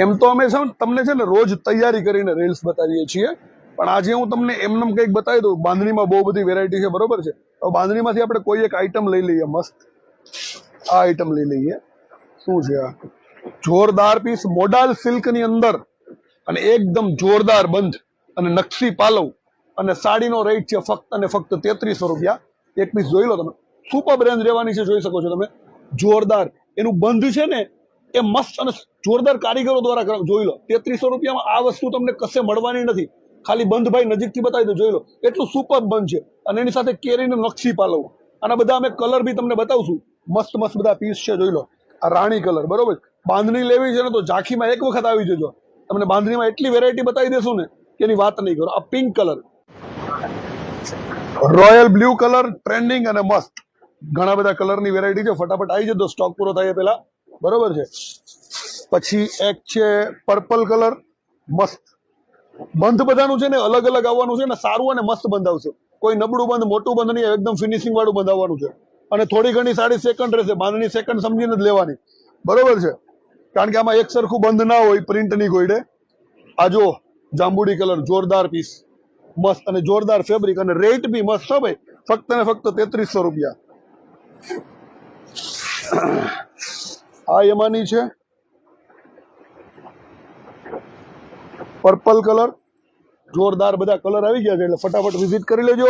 એમ તો અમે છે ને તમને છે ને રોજ તૈયારી કરીને રીલ્સ બતાવીએ છીએ, પણ આજે હું તમને એમને કંઈક બતાવી દઉં. બાંધણીમાં બહુ બધી વેરાયટી છે, બરોબર છે. તો બાંધણીમાંથી આપણે કોઈ એક આઈટમ લઈ લઈએ. મસ્ત આ આઈટમ લઈ લઈએ. શું છે આ? જોરદાર પીસ મોડાલ સિલ્ક ની અંદર અને એકદમ જોરદાર બંધ અને નકશી પાલવ અને સાડીનો રેટ છે ફક્ત અને ફક્ત 3300 રૂપિયા. એક પીસ જોઈ લો તમે. સુપર રેન્જ રહેવાની છે, જોઈ શકો છો તમે. જોરદાર એનું બંધ છે ને એ મસ્ત અને જોરદાર કારીગરો દ્વારા જોઈ લો. 3300 રૂપિયામાં આ વસ્તુ તમને કશે મળવાની નથી. ખાલી બંધ ભાઈ નજીકથી બતાવી દો, જોઈ લો એટલું સુપર બંધ છે. અને એની સાથે કેરીનો નકશી પાલવ. આના બધા અમે કલર બી તમને બતાવશું. મસ્ત મસ્ત બધા પીસ છે, જોઈ લો. આ રાણી કલર, બરોબર. બાંધણી લેવી છે ને તો ઝાંખીમાં એક વખત આવી જજો. તમને બાંધણીમાં એટલી વેરાયટી બતાવી દેશું ને કે એની વાત નહીં કરો. આ pink colour, royal blue colour, trending અને મસ્ત. ઘણા બધા કલરની વેરાયટી છે. ફટાફટ આવી જજો, સ્ટોક પૂરો થાય પેલા, બરોબર છે. પછી એક છે પર્પલ કલર, મસ્ત બંધ. બધાનું છે ને અલગ અલગ આવવાનું છે ને, સારું અને મસ્ત બંધ આવશે. કોઈ નબળું બંધ મોટું બંધ નહીં, એકદમ ફિનિશિંગ વાળું બંધ આવવાનું છે. અને થોડી ઘણી સાડી સેકન્ડ રહેશે. બાંધણી સેકન્ડ સમજીને જ લેવાની, બરોબર છે. કારણ કે આમાં એક સરખું બંધ ના હોય પ્રિન્ટની ગોઈડે. આ જો જાંબુડી કલર, જોરદાર પીસ, મસ્ત અને જોરદાર ફેબ્રિક અને રેટ બી મસ્ત હો ભાઈ. ફક્ત ને ફક્ત 3300 રૂપિયા. આ એમાંની છે પર્પલ કલર, જોરદાર બધા કલર આવી ગયા છે, એટલે ફટાફટ વિઝિટ કરી લેજો.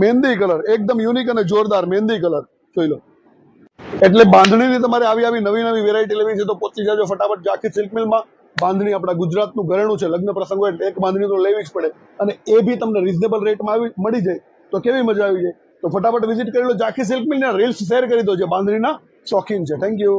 મહેંદી કલર એકદમ યુનિક અને જોરદાર મહેંદી કલર જોઈ લો. એટલે બાંધણીની તમારે આવી નવી નવી વેરાયટી લેવી છે તો પહોંચી જાજો ફટાફટ ઝાંખી સિલ્ક મિલમાં. બાંધણી આપણા ગુજરાતનું ઘરેણું છે. લગ્ન પ્રસંગ હોય એટલે એક બાંધણી તો લેવી જ પડે, અને એ બી તમને રિઝનેબલ રેટમાં મળી જાય તો કેવી મજા આવી જાય. તો ફટાફટ વિઝિટ કરી લો ઝાંખી સિલ્ક મિલ ને રીલ્સ શેર કરી દો જે બાંધણીના શોખીન છે. Thank you.